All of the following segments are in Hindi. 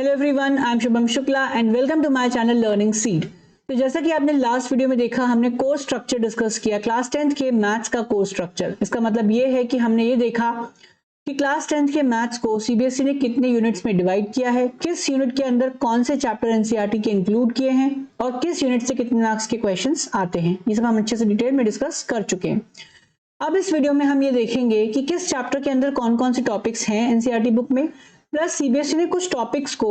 Hello everyone, I am Shubham Shukla and welcome to my channel learning seed. तो जैसा कि आपने लास्ट वीडियो में देखा, हमने कोर्स स्ट्रक्चर डिस्कस किया, क्लास 10th के मैथ्स का कोर्स स्ट्रक्चर। इसका मतलब ये है कि हमने ये देखा कि क्लास 10th के मैथ्स को सीबीएसई ने कितने यूनिट्स में डिवाइड किया है, किस यूनिट के अंदर कौन से चैप्टर एनसीईआरटी के इंक्लूड किए हैं और किस यूनिट से कितने मार्क्स के क्वेश्चंस आते हैं। ये सब हम अच्छे से डिटेल में डिस्कस कर चुके हैं। अब इस वीडियो में हम ये देखेंगे कि किस चैप्टर के अंदर कौन कौन से टॉपिक्स हैं एनसीईआरटी बुक में, प्लस सीबीएसई ने कुछ टॉपिक्स को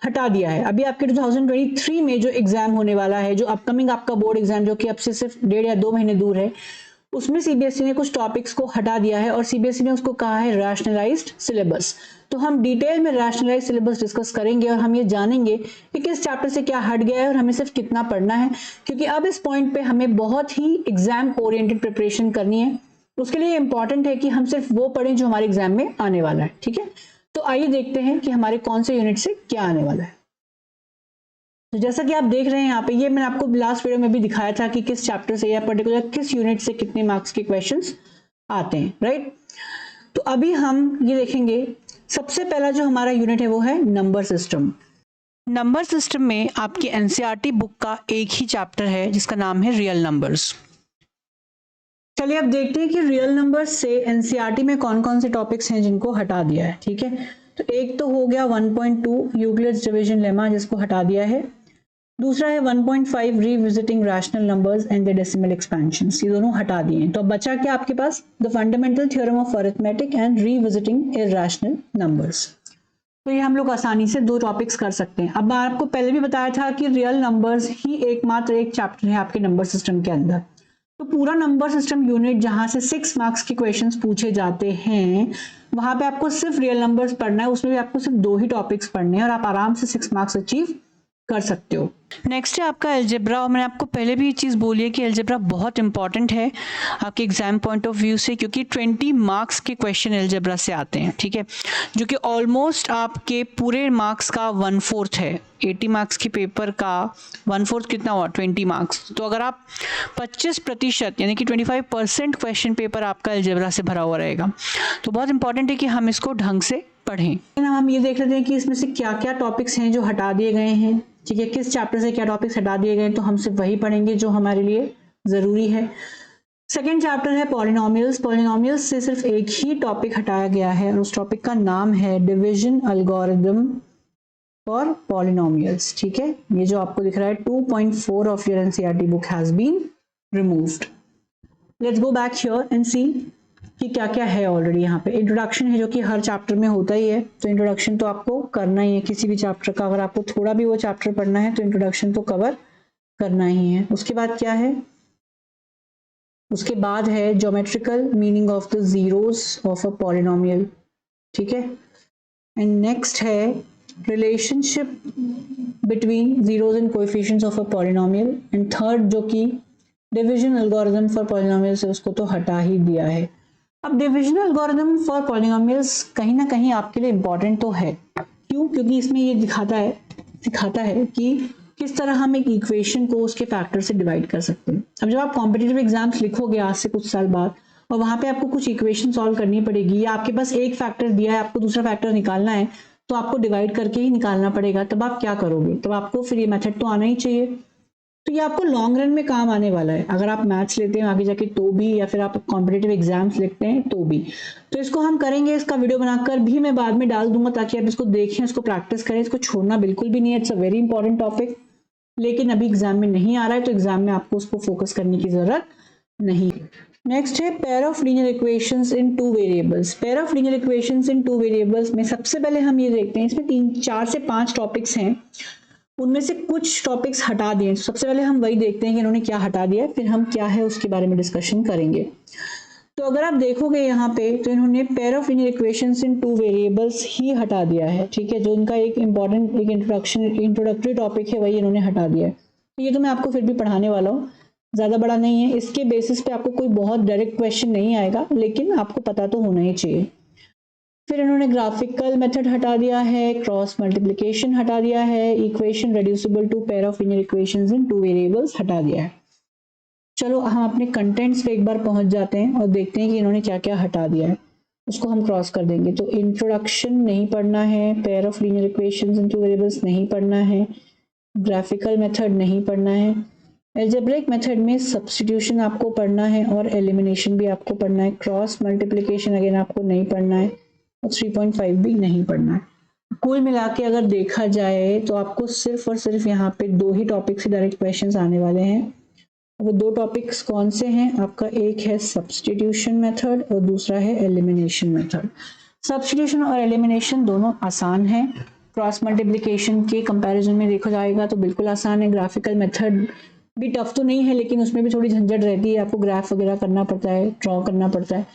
हटा दिया है। अभी आपके 2023 में जो एग्जाम होने वाला है, जो अपकमिंग आपका बोर्ड एग्जाम जो कि अब से सिर्फ 1.5 या 2 महीने दूर है, उसमें सीबीएसई ने कुछ टॉपिक्स को हटा दिया है और सीबीएसई ने उसको कहा है रैशनलाइज्ड सिलेबस। तो हम डिटेल में रैशनलाइज्ड सिलेबस डिस्कस करेंगे और हम ये जानेंगे कि किस चैप्टर से क्या हट गया है और हमें सिर्फ कितना पढ़ना है, क्योंकि अब इस पॉइंट पे हमें बहुत ही एग्जाम ओरिएंटेड प्रिपरेशन करनी है। उसके लिए इंपॉर्टेंट है कि हम सिर्फ वो पढ़ें जो हमारे एग्जाम में आने वाला है। ठीक है, तो आइए देखते हैं कि हमारे कौन से यूनिट से क्या आने वाला है। तो जैसा कि आप देख रहे हैं यहाँ पे, ये मैंने आपको लास्ट वीडियो में भी दिखाया था कि किस चैप्टर से या पर्टिकुलर किस यूनिट से कितने मार्क्स के क्वेश्चंस आते हैं, राइट। तो अभी हम ये देखेंगे, सबसे पहला जो हमारा यूनिट है वो है नंबर सिस्टम। नंबर सिस्टम में आपकी एनसीईआरटी बुक का एक ही चैप्टर है जिसका नाम है रियल नंबर्स। चलिए अब देखते हैं कि रियल नंबर्स से एनसीईआरटी में कौन कौन से टॉपिक्स हैं जिनको हटा दिया है। ठीक है, तो एक तो हो गया 1.2 यूक्लिड्स डिवीजन लेमा, जिसको हटा दिया है। दूसरा है 1.5 revisiting rational numbers and the decimal expansions, ये दोनों हटा दिए हैं। तो अब बचा क्या आपके पास, the fundamental theorem of arithmetic and revisiting irrational numbers. तो ये हम लोग आसानी से 2 टॉपिक्स कर सकते हैं। अब मैं आपको पहले भी बताया था कि रियल नंबर्स ही एकमात्र एक चैप्टर है आपके नंबर सिस्टम के अंदर। तो पूरा नंबर सिस्टम यूनिट जहां से 6 मार्क्स के क्वेश्चंस पूछे जाते हैं, वहां पे आपको सिर्फ रियल नंबर्स पढ़ना है। उसमें भी आपको सिर्फ 2 ही टॉपिक्स पढ़ने हैं और आप आराम से 6 मार्क्स अचीव कर सकते हो। नेक्स्ट है आपका अलजेब्रा, और मैंने आपको पहले भी ये चीज़ बोली है कि अलजेब्रा बहुत इंपॉर्टेंट है आपके एग्जाम पॉइंट ऑफ व्यू से, क्योंकि 20 मार्क्स के क्वेश्चन अलजेब्रा से आते हैं। ठीक है, जो कि ऑलमोस्ट आपके पूरे मार्क्स का 1/4 है। 80 मार्क्स के पेपर का 1/4 कितना हुआ, 20 मार्क्स। तो अगर आप 25% यानी कि 25% क्वेश्चन पेपर आपका अलजेब्रा से भरा हुआ रहेगा, तो बहुत इंपॉर्टेंट है कि हम इसको ढंग से पढ़ें। हम ये देख लेते हैं कि इसमें से क्या क्या टॉपिक्स हैं जो हटा दिए गए हैं। ठीक है, किस चैप्टर से क्या टॉपिक्स हटा दिए गए हैं, तो हम सिर्फ वही पढ़ेंगे जो हमारे लिए जरूरी है। सेकेंड चैप्टर है पॉलिनोमियल्स। पॉलिनोमियल्स से सिर्फ एक ही टॉपिक हटाया गया है और उस टॉपिक का नाम है डिवीजन एल्गोरिथम फॉर पॉलिनोमियल्स। ठीक है, ये जो आपको दिख रहा है 2.4 of your NCERT book has been removed. Let's go back here and see कि क्या क्या है ऑलरेडी। यहाँ पे इंट्रोडक्शन है जो कि हर चैप्टर में होता ही है, तो इंट्रोडक्शन तो आपको करना ही है किसी भी चैप्टर का। अगर आपको थोड़ा भी वो चैप्टर पढ़ना है तो इंट्रोडक्शन तो कवर करना ही है। उसके बाद क्या है, उसके बाद है geometrical meaning of the zeros of a polynomial. ठीक है, एंड नेक्स्ट है relationship between zeros and coefficients of a polynomial. And third जो कि डिवीजन एल्गोरिथम फॉर पॉलिनोमियल्स है, उसको तो हटा ही दिया है। अब डिविजनल एल्गोरिथम फॉर पॉलिनोमियल्स कहीं ना कहीं आपके लिए इंपॉर्टेंट तो है। क्यों? क्योंकि इसमें ये सिखाता है कि किस तरह हम एक इक्वेशन को उसके फैक्टर से डिवाइड कर सकते हैं। अब जब आप कॉम्पिटिटिव एग्जाम्स लिखोगे आज से कुछ साल बाद, और वहां पे आपको कुछ इक्वेशन सॉल्व करनी पड़ेगी, या आपके पास एक फैक्टर दिया है, आपको दूसरा फैक्टर निकालना है, तो आपको डिवाइड करके ही निकालना पड़ेगा। तब आप क्या करोगे? तब आपको फिर ये मेथड तो आना ही चाहिए। तो ये आपको लॉन्ग रन में काम आने वाला है, अगर आप मैथ्स लेते हैं आगे जाके तो भी, या फिर आप कॉम्पिटिटिव एग्जाम्स लिखते हैं तो भी। तो इसको हम करेंगे, इसका वीडियो बनाकर भी मैं बाद में डाल दूंगा ताकि आप इसको देखें, इसको प्रैक्टिस करें। इसको छोड़ना बिल्कुल भी नहीं है, it's a very important topic. लेकिन अभी एग्जाम में नहीं आ रहा है, तो एग्जाम में आपको उसको फोकस करने की जरूरत नहीं है। नेक्स्ट है pair of linear equations in 2 variables. Pair of linear equations in 2 variables में सबसे पहले हम ये देखते हैं, इसमें 4 से 5 टॉपिक्स हैं, उनमें से कुछ टॉपिक्स हटा दिए। सबसे पहले हम वही देखते हैं कि इन्होंने क्या हटा दिया है, फिर हम क्या है उसके बारे में डिस्कशन करेंगे। तो अगर आप देखोगे यहाँ पे, तो इन्होंने pair of linear equations in 2 variables ही हटा दिया है। ठीक है, जो उनका एक इंपॉर्टेंट एक इंट्रोडक्टरी टॉपिक है, वही इन्होंने हटा दिया है। तो ये तो मैं आपको फिर भी पढ़ाने वाला हूँ, ज्यादा बड़ा नहीं है। इसके बेसिस पे आपको कोई बहुत डायरेक्ट क्वेश्चन नहीं आएगा, लेकिन आपको पता तो होना ही चाहिए। फिर इन्होंने ग्राफिकल मेथड हटा दिया है, क्रॉस मल्टीप्लिकेशन हटा दिया है, equation reducible to pair of linear equations in 2 variables हटा दिया है। चलो हम अपने कंटेंट्स पे एक बार पहुंच जाते हैं और देखते हैं कि इन्होंने क्या क्या हटा दिया है। उसको हम क्रॉस कर देंगे। तो इंट्रोडक्शन नहीं पढ़ना है, pair of linear equations into variables नहीं पढ़ना है, ग्राफिकल मेथड नहीं पढ़ना है, एल्जेब्रिक मेथड में सब्स्टिट्यूशन आपको पढ़ना है और एलिमिनेशन भी आपको पढ़ना है, क्रॉस मल्टीप्लिकेशन अगेन आपको नहीं पढ़ना है और 3.5 भी नहीं पढ़ना है। कुल मिला के अगर देखा जाए तो आपको सिर्फ और सिर्फ यहाँ पे 2 ही टॉपिक से डायरेक्ट क्वेश्चंस आने वाले हैं। वो 2 टॉपिक्स कौन से हैं आपका? एक है सब्स्टिट्यूशन मेथड और दूसरा है एलिमिनेशन मेथड। सब्स्टिट्यूशन और एलिमिनेशन दोनों आसान है, क्रॉस मल्टीप्लिकेशन के कंपैरिजन में देखा जाएगा तो बिल्कुल आसान है। ग्राफिकल मेथड भी टफ तो नहीं है लेकिन उसमें भी थोड़ी झंझट रहती है, आपको ग्राफ वगैरह करना पड़ता है, ड्रॉ करना पड़ता है,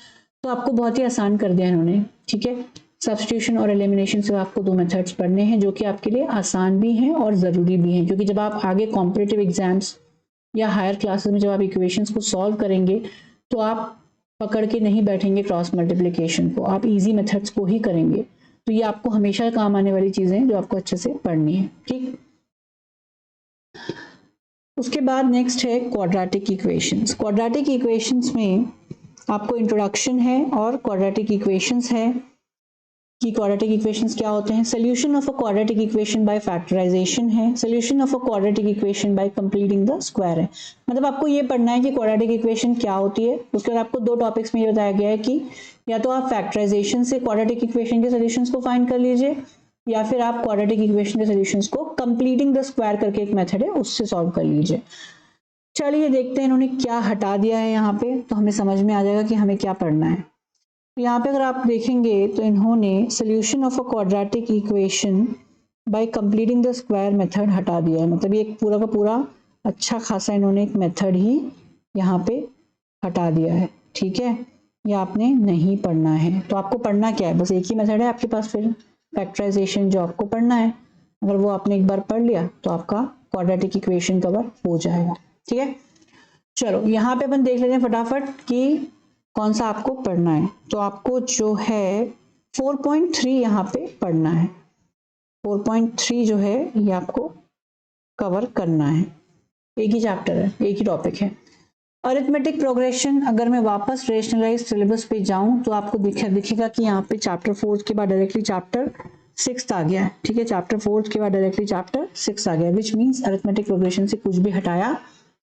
तो आपको बहुत ही आसान कर दिया इन्होंने। ठीक है, सब्स्टिट्यूशन और एलिमिनेशन से आपको 2 मेथड्स पढ़ने हैं जो कि आपके लिए आसान भी हैं और ज़रूरी भी हैं, क्योंकि जब आप आगे कॉम्पिटिटिव एग्जाम्स या हायर क्लासेस में जब आप इक्वेशंस को सॉल्व करेंगे तो आप पकड़ के नहीं बैठेंगे क्रॉस मल्टीप्लिकेशन को, आप इजी मेथड्स को ही करेंगे। तो ये आपको हमेशा काम आने वाली चीज़ें हैं जो आपको अच्छे से पढ़नी है। ठीक, उसके बाद नेक्स्ट है क्वाड्रेटिक इक्वेशंस। क्वाड्रेटिक इक्वेशंस में आपको इंट्रोडक्शन है और क्वाड्रेटिक इक्वेशंस है कि क्वाड्रेटिक इक्वेशंस क्या होते हैं। Solution of a quadratic equation by factorisation है, solution of a quadratic equation by completing the square है। मतलब आपको ये पढ़ना है कि क्वाड्रेटिक इक्वेशन क्या होती है। उसके बाद आपको 2 टॉपिक्स में ये बताया गया है कि या तो आप फैक्टराइजेशन से क्वाड्रेटिक इक्वेशन के सोल्यूशंस को फाइंड कर लीजिए या फिर आप क्वाड्रेटिक इक्वेशन के सोल्यूशंस को कंप्लीटिंग द स्क्वायर करके एक मेथड है उससे सॉल्व कर लीजिए। चलिए देखते हैं इन्होंने क्या हटा दिया है यहाँ पे, तो हमें समझ में आ जाएगा कि हमें क्या पढ़ना है। यहाँ पे अगर आप देखेंगे तो इन्होंने solution of a quadratic equation by completing the square method हटा दिया है। मतलब ये एक पूरा का पूरा अच्छा खासा इन्होंने एक मेथड ही यहाँ पे हटा दिया है। ठीक है, ये आपने नहीं पढ़ना है। तो आपको पढ़ना क्या है? बस एक ही मेथड है आपके पास, फिर फैक्टराइजेशन जो आपको पढ़ना है। अगर वो आपने एक बार पढ़ लिया तो आपका क्वाड्रेटिक इक्वेशन कवर हो जाएगा। ठीक है, चलो यहाँ पे अपन देख लेते हैं फटाफट कि कौन सा आपको पढ़ना है। तो आपको जो है 4.3 यहाँ पे पढ़ना है। 4.3 जो है ये आपको कवर करना है। एक ही चैप्टर है, एक ही टॉपिक है। अरिथमेटिक प्रोग्रेशन, अगर मैं वापस रेशनलाइज सिलेबस पे जाऊं तो आपको दिखेगा कि यहाँ पे चैप्टर 4 के बाद डायरेक्टली चैप्टर 6 आ गया है। ठीक है, चैप्टर 4 के बाद डायरेक्टली चैप्टर 6 आ गया, विच मीन्स अरिथमेटिक प्रोग्रेशन से कुछ भी हटाया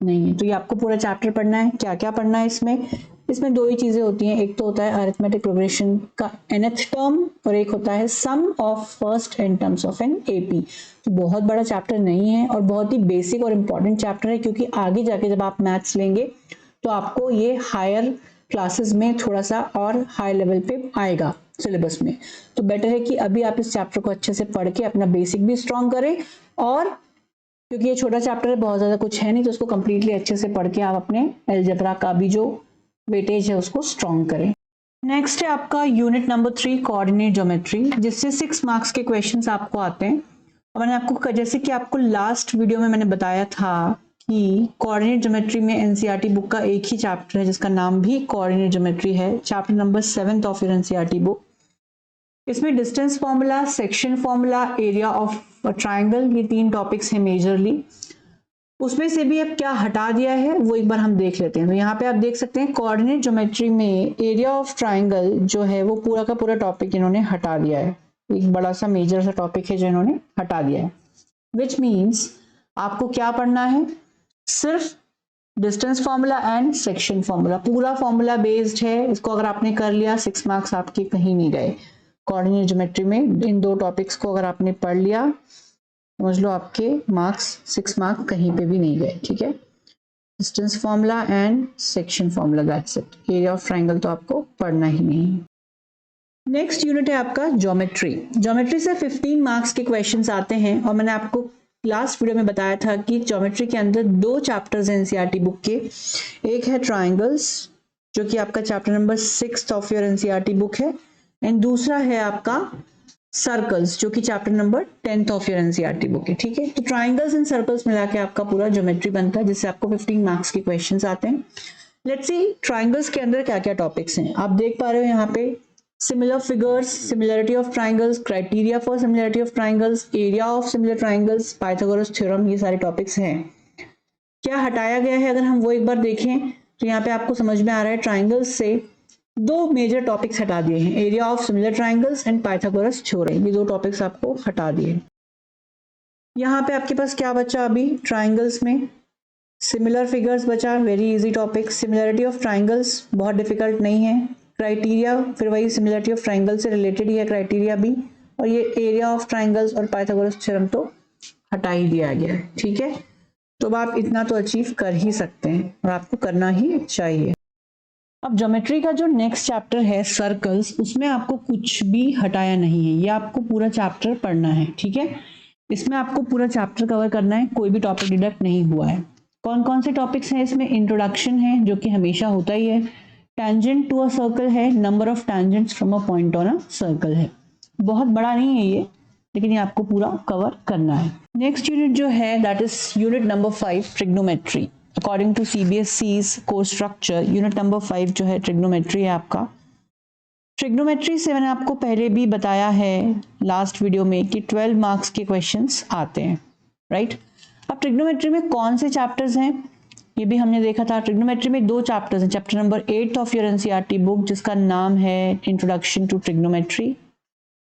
नहीं है। तो ये आपको पूरा चैप्टर पढ़ना है। क्या क्या पढ़ना है इसमें? इसमें 2 ही चीजें होती हैं, एक तो होता है अरिथमेटिक प्रोग्रेशन का nth टर्म और एक होता है sum of first n terms of an AP। तो बहुत बड़ा चैप्टर नहीं है और बहुत ही बेसिक और इम्पॉर्टेंट चैप्टर है, क्योंकि आगे जाके जब आप मैथ्स लेंगे तो आपको ये हायर क्लासेस में थोड़ा सा और हाई लेवल पे आएगा सिलेबस में। तो बेटर है कि अभी आप इस चैप्टर को अच्छे से पढ़ के अपना बेसिक भी स्ट्रॉन्ग करें, और क्योंकि ये छोटा चैप्टर है, बहुत ज्यादा कुछ है नहीं, तो उसको कंप्लीटली अच्छे से पढ़ के आप अपने अलजेब्रा का भी जो वेटेज है उसको स्ट्रॉन्ग करें। नेक्स्ट है आपका यूनिट नंबर 3 कोऑर्डिनेट ज्योमेट्री, जिससे 6 मार्क्स के क्वेश्चंस आपको आते हैं। और मैंने आपको जैसे कि आपको लास्ट वीडियो में मैंने बताया था कि कोऑर्डिनेट ज्योमेट्री में एनसीईआरटी बुक का एक ही चैप्टर है जिसका नाम भी कोऑर्डिनेट ज्योमेट्री है, chapter number 7 of your NCERT book. इसमें distance formula, section formula, area of triangle, ये 3 टॉपिक्स हैं मेजरली। उसमें से भी अब क्या हटा दिया है वो एक बार हम देख लेते हैं। तो यहाँ पे आप देख सकते हैं कोऑर्डिनेट ज्योमेट्री में एरिया ऑफ ट्राइंगल जो है वो पूरा का पूरा टॉपिक इन्होंने हटा दिया है। एक बड़ा सा मेजर सा टॉपिक है जो इन्होंने हटा दिया है, विच मीन्स आपको क्या पढ़ना है? सिर्फ distance formula and section formula. पूरा फॉर्मूला बेस्ड है, इसको अगर आपने कर लिया 6 मार्क्स आपके कहीं नहीं गए। कोऑर्डिनेट ज्योमेट्री में इन 2 टॉपिक्स को अगर आपने पढ़ लिया, समझ लो आपके मार्क्स 6 मार्क्स कहीं पे भी नहीं गए। ठीक है, distance formula and section formula, that's it. Area of triangle तो आपको पढ़ना ही नहीं। नेक्स्ट यूनिट है आपका ज्योमेट्री। ज्योमेट्री से 15 मार्क्स के क्वेश्चंस आते हैं, और मैंने आपको लास्ट वीडियो में बताया था कि ज्योमेट्री के अंदर 2 चैप्टर्स हैं एनसीईआरटी बुक के। एक है ट्राइंगल्स जो कि आपका chapter number 6 of your NCERT book है, एंड दूसरा है आपका सर्कल्स जो कि chapter number 10 of your NCERT book है। ठीक है, तो ट्राइंगल्स एंड सर्कल्स मिला के आपका पूरा ज्योमेट्री बनता है, जिससे आपको 15 मार्क्स के क्वेश्चंस आते हैं। लेट्स सी ट्राइंगल्स के अंदर क्या क्या टॉपिक्स हैं। आप देख पा रहे हो यहाँ पे similar figures, similarity of triangles, criteria for similarity of triangles, area of similar triangles, Pythagoras theorem, ये सारे टॉपिक्स हैं। क्या हटाया गया है अगर हम वो एक बार देखें तो यहाँ पे आपको समझ में आ रहा है ट्राइंगल्स से दो मेजर टॉपिक्स हटा दिए हैं, area of similar triangles and Pythagoras theorem, ये दो टॉपिक्स आपको हटा दिए। यहाँ पे आपके पास क्या बचा अभी ट्राइंगल्स में, सिमिलर फिगर्स बचा, very easy topic. Similarity of triangles बहुत डिफिकल्ट नहीं है। क्राइटेरिया फिर वही सिमिलरिटी ऑफ ट्राइंगल से रिलेटेड ही है क्राइटेरिया भी, और ये एरिया ऑफ ट्राइंगल्स और पाइथागोरस थ्योरम तो हटा ही दिया गया है, ठीक है। तो अब आप इतना तो अचीव कर ही सकते हैं और आपको करना ही चाहिए। अब ज्योमेट्री का जो नेक्स्ट चैप्टर है सर्कल्स, उसमें आपको कुछ भी हटाया नहीं है, ये आपको पूरा चैप्टर पढ़ना है, ठीक है। इसमें आपको पूरा चैप्टर कवर करना है, कोई भी टॉपिक डिडक्ट नहीं हुआ है। कौन कौन से टॉपिक्स हैं इसमें, इंट्रोडक्शन है जो कि हमेशा होता ही है, टेंजेंट टू अ सर्कल है, number of tangents from a point on a circle है। बहुत बड़ा नहीं है ये, लेकिन ये आपको पूरा कवर करना है। नेक्स्ट यूनिट जो है that is unit number 5 trigonometry. According to CBSE's course structure unit number 5 जो है ट्रिग्नोमेट्री है आपका। ट्रिग्नोमेट्री से मैंने आपको पहले भी बताया है लास्ट वीडियो में कि 12 मार्क्स के क्वेश्चंस आते हैं, राइट। अब ट्रिग्नोमेट्री में कौन से चैप्टर्स हैं ये भी हमने देखा था। ट्रिग्नोमेट्री में दो चैप्टर्स हैं, chapter number 8 of your NCERT book जिसका नाम है introduction to trigonometry,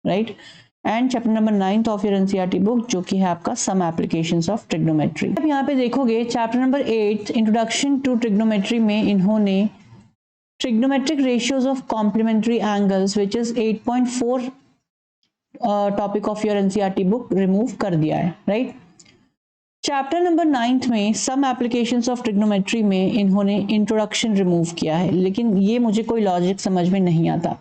right, and chapter number 9 of your NCERT book जो कि है आपका सम एप्लीकेशंस ऑफ ट्रिग्नोमेट्री। अब यहाँ पे देखोगे chapter number 8 introduction to trigonometry में इन्होंने trigonometric ratios of complementary angles which is 8.4 topic of your NCERT book remove कर दिया है, राइट। चैप्टर नंबर 9 में सम एप्लीकेशंस ऑफ ट्रिग्नोमेट्री में इन्होंने इंट्रोडक्शन रिमूव किया है, लेकिन ये मुझे कोई लॉजिक समझ में नहीं आता।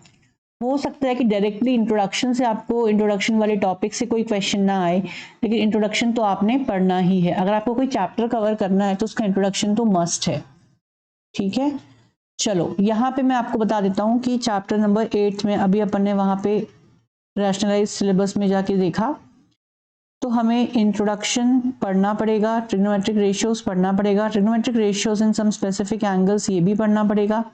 हो सकता है कि डायरेक्टली इंट्रोडक्शन से आपको इंट्रोडक्शन वाले टॉपिक से कोई क्वेश्चन ना आए, लेकिन इंट्रोडक्शन तो आपने पढ़ना ही है। अगर आपको कोई चैप्टर कवर करना है तो उसका इंट्रोडक्शन तो मस्ट है, ठीक है। चलो यहाँ पे मैं आपको बता देता हूँ कि चैप्टर नंबर 8 में अभी अपन ने वहाँ पे रैशनलाइज सिलेबस में जाके देखा तो हमें इंट्रोडक्शन पढ़ना पड़ेगा, ट्रिग्नोमेट्रिक रेशियोज पढ़ना पड़ेगा, trigonometric ratios in some specific angles ये भी पढ़ना पड़ेगा,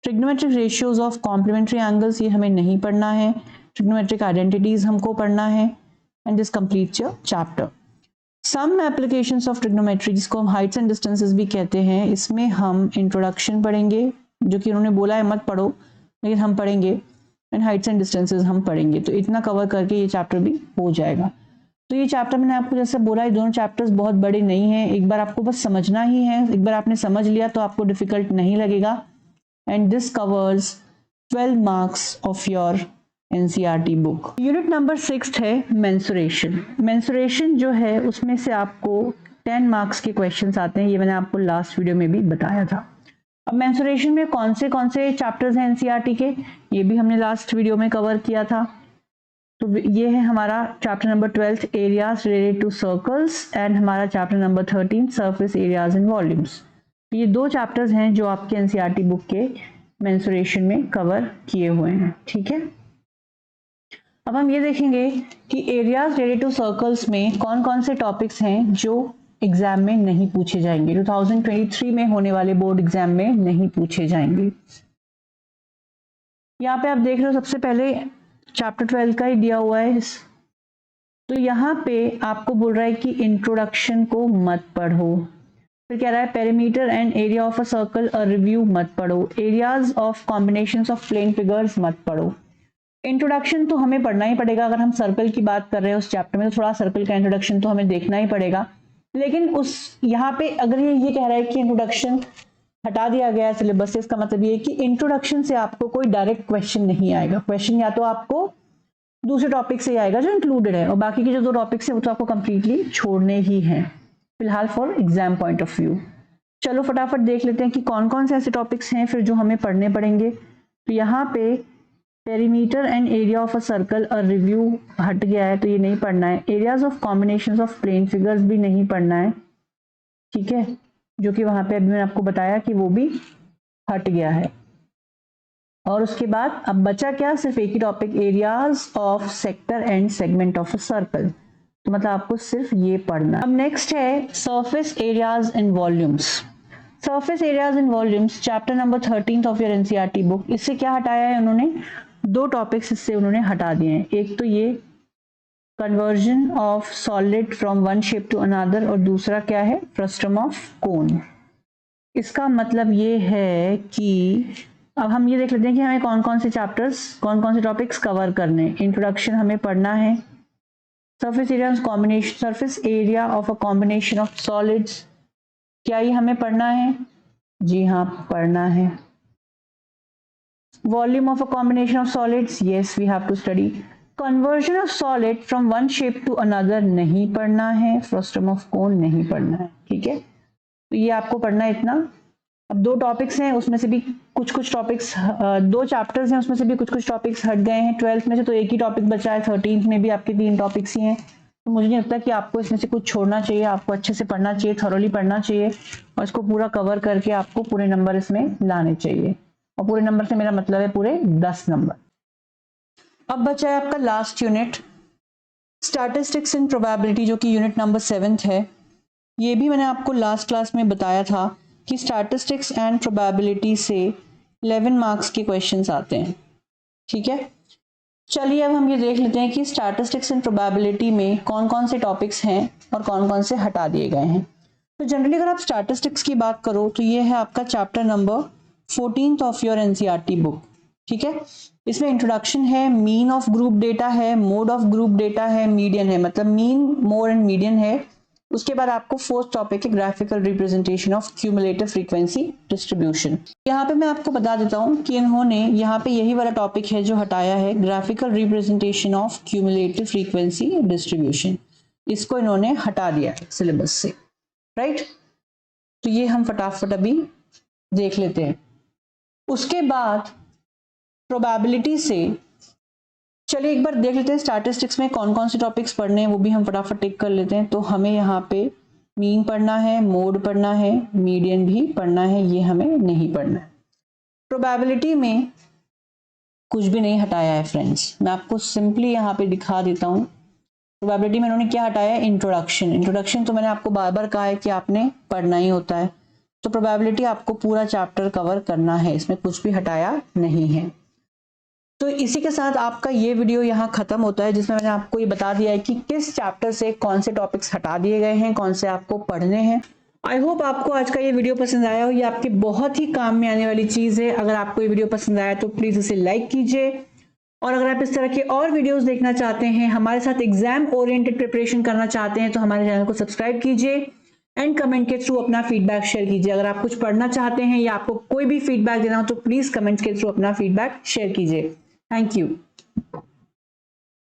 trigonometric ratios of complementary angles ये हमें नहीं पढ़ना है, ट्रिग्नोमेट्रिक आइडेंटिटीज हमको पढ़ना है, and this completes your chapter. Some applications of trigonometry जिसको हम हाइट्स एंड डिस्टेंसेस भी कहते हैं, इसमें हम इंट्रोडक्शन पढ़ेंगे जो कि उन्होंने बोला है मत पढ़ो, लेकिन हम पढ़ेंगे, एंड हाइट्स एंड डिस्टेंसेस हम पढ़ेंगे। तो इतना कवर करके ये चैप्टर भी हो जाएगा। तो ये चैप्टर मैंने आपको जैसे बोला ये दोनों चैप्टर्स बहुत बड़े नहीं हैं, एक बार आपको बस समझना ही है, एक बार आपने समझ लिया तो आपको डिफिकल्ट नहीं लगेगा। And this covers 12 marks of your NCERT book. Unit number 6 है मेंसुरेशन। मेंसुरेशन जो है उसमें से आपको 10 मार्क्स के क्वेश्चंस आते हैं, ये मैंने आपको लास्ट वीडियो में भी बताया था। अब मेंसुरेशन में कौन से चैप्टर्स हैं NCERT के, ये भी हमने लास्ट वीडियो में कवर किया था। तो ये है हमारा chapter number 12 areas related to circles, and हमारा chapter number 13 surface areas and volumes. ये दो चैप्टर्स हैं जो आपके NCERT बुक के मेंसुरेशन में कवर किए हुए हैं, ठीक है। अब हम ये देखेंगे कि एरियाज रिलेटेड टू सर्कल्स में कौन कौन से टॉपिक्स हैं जो एग्जाम में नहीं पूछे जाएंगे, 2023 में होने वाले बोर्ड एग्जाम में नहीं पूछे जाएंगे। यहाँ पे आप देख रहे हो सबसे पहले चैप्टर 12 का ही दिया हुआ है। तो यहाँ पे आपको बोल रहा है कि इंट्रोडक्शन को मत पढ़ो, फिर कह रहा है perimeter and area of a circle a review मत पढ़ो, areas of combinations of plane figures मत पढ़ो। इंट्रोडक्शन तो हमें पढ़ना ही पड़ेगा, अगर हम सर्कल की बात कर रहे हैं उस चैप्टर में तो थोड़ा सर्कल का इंट्रोडक्शन तो हमें देखना ही पड़ेगा। लेकिन उस यहाँ पे अगर ये कह रहा है कि इंट्रोडक्शन हटा दिया गया है सिलेबस से, इसका मतलब ये है कि इंट्रोडक्शन से आपको कोई डायरेक्ट क्वेश्चन नहीं आएगा। क्वेश्चन या तो आपको दूसरे टॉपिक से आएगा जो इंक्लूडेड है, और बाकी के जो दो टॉपिक्स है वो तो आपको कंप्लीटली छोड़ने ही हैं फिलहाल for exam point of view. चलो फटाफट देख लेते हैं कि कौन कौन से ऐसे टॉपिक्स हैं फिर जो हमें पढ़ने पड़ेंगे। तो यहाँ पे perimeter and area of a circle a review हट गया है तो ये नहीं पढ़ना है। Areas of combinations of plane figures भी नहीं पढ़ना है, ठीक है, जो कि वहां पे अभी मैंने आपको बताया कि वो भी हट गया है। और उसके बाद अब बचा क्या, सिर्फ एक ही topic areas of sector and segment of a circle. तो मतलब आपको सिर्फ ये पढ़ना। अब नेक्स्ट है surface areas and volumes. Surface areas and volumes chapter number 13 of your NCERT book. इससे क्या हटाया है उन्होंने, दो टॉपिक्स इससे उन्होंने हटा दिए हैं। एक तो ये conversion of solid from one shape to another, और दूसरा क्या है, फ्रस्टम ऑफ कोन। इसका मतलब ये है कि अब हम ये देख लेते हैं कि हमें कौन कौन से चैप्टर्स, कौन कौन से टॉपिक्स कवर करने। इंट्रोडक्शन हमें पढ़ना है। Surface area combination, surface area of a combination of solids, क्या ये हमें पढ़ना है? जी हाँ, पढ़ना है। Volume of a combination of solids, yes we have to study. Conversion of solid from one shape to another नहीं पढ़ना है। फ्रस्टम ऑफ कोन नहीं पढ़ना है, ठीक है। तो ये आपको पढ़ना है इतना। अब 2 टॉपिक्स हैं, उसमें से भी कुछ टॉपिक्स, 2 चैप्टर्स हैं, उसमें से भी कुछ टॉपिक्स हट गए हैं। 12th में से तो एक ही टॉपिक बचा है, 13th में भी आपके 3 टॉपिक्स ही हैं। तो मुझे नहीं लगता कि आपको इसमें से कुछ छोड़ना चाहिए। आपको अच्छे से पढ़ना चाहिए, थॉरोली पढ़ना चाहिए और इसको पूरा कवर करके आपको पूरे नंबर इसमें लाने चाहिए। और पूरे नंबर से मेरा मतलब है पूरे 10 नंबर। अब बचा है आपका last unit, statistics and probability, जो कि यूनिट नंबर 7 है। ये भी मैंने आपको लास्ट क्लास में बताया था कि स्टैटिस्टिक्स एंड प्रोबेबिलिटी से 11 मार्क्स के क्वेश्चंस आते हैं, ठीक है। चलिए अब हम ये देख लेते हैं कि स्टैटिस्टिक्स एंड प्रोबेबिलिटी में कौन कौन से टॉपिक्स हैं और कौन कौन से हटा दिए गए हैं। तो जनरली अगर आप स्टैटिस्टिक्स की बात करो तो ये है आपका chapter number 14 of your NCERT book, ठीक है। इसमें इंट्रोडक्शन है, मीन ऑफ ग्रुप डेटा है, मोड ऑफ ग्रुप डेटा है, मीडियन है, मतलब मीन, मोड एंड मीडियन है। उसके बाद आपको 4th टॉपिक है graphical representation of cumulative frequency distribution. यहाँ पे मैं आपको बता देता हूँ कि इन्होंने यहाँ पे यही वाला टॉपिक है जो हटाया है, graphical representation of cumulative frequency distribution. इसको इन्होंने हटा दिया है सिलेबस से, राइट। तो ये हम फटाफट अभी देख लेते हैं। उसके बाद प्रोबेबिलिटी से चलिए एक बार देख लेते हैं स्टैटिस्टिक्स में कौन कौन से टॉपिक्स पढ़ने हैं, वो भी हम फटाफट टिक कर लेते हैं। तो हमें यहाँ पे मीन पढ़ना है, मोड पढ़ना है, मीडियन भी पढ़ना है, ये हमें नहीं पढ़ना है। प्रोबेबिलिटी में कुछ भी नहीं हटाया है फ्रेंड्स, मैं आपको सिंपली यहाँ पे दिखा देता हूँ। प्रोबेबिलिटी में इन्होंने क्या हटाया है? इंट्रोडक्शन। इंट्रोडक्शन तो मैंने आपको बार बार कहा है कि आपने पढ़ना ही होता है। तो प्रोबेबिलिटी आपको पूरा चैप्टर कवर करना है, इसमें कुछ भी हटाया नहीं है। तो इसी के साथ आपका ये वीडियो यहाँ खत्म होता है, जिसमें मैंने आपको ये बता दिया है कि किस चैप्टर से कौन से टॉपिक्स हटा दिए गए हैं, कौन से आपको पढ़ने हैं। आई होप आपको आज का ये वीडियो पसंद आया हो। ये आपके बहुत ही काम में आने वाली चीज़ है। अगर आपको ये वीडियो पसंद आया तो प्लीज़ इसे लाइक कीजिए, और अगर आप इस तरह के और वीडियोस देखना चाहते हैं, हमारे साथ एग्जाम ओरिएंटेड प्रिपरेशन करना चाहते हैं, तो हमारे चैनल को सब्सक्राइब कीजिए एंड कमेंट के थ्रू अपना फीडबैक शेयर कीजिए। अगर आप कुछ पढ़ना चाहते हैं या आपको कोई भी फीडबैक देना हो तो प्लीज़ कमेंट्स के थ्रू अपना फीडबैक शेयर कीजिए। Thank you.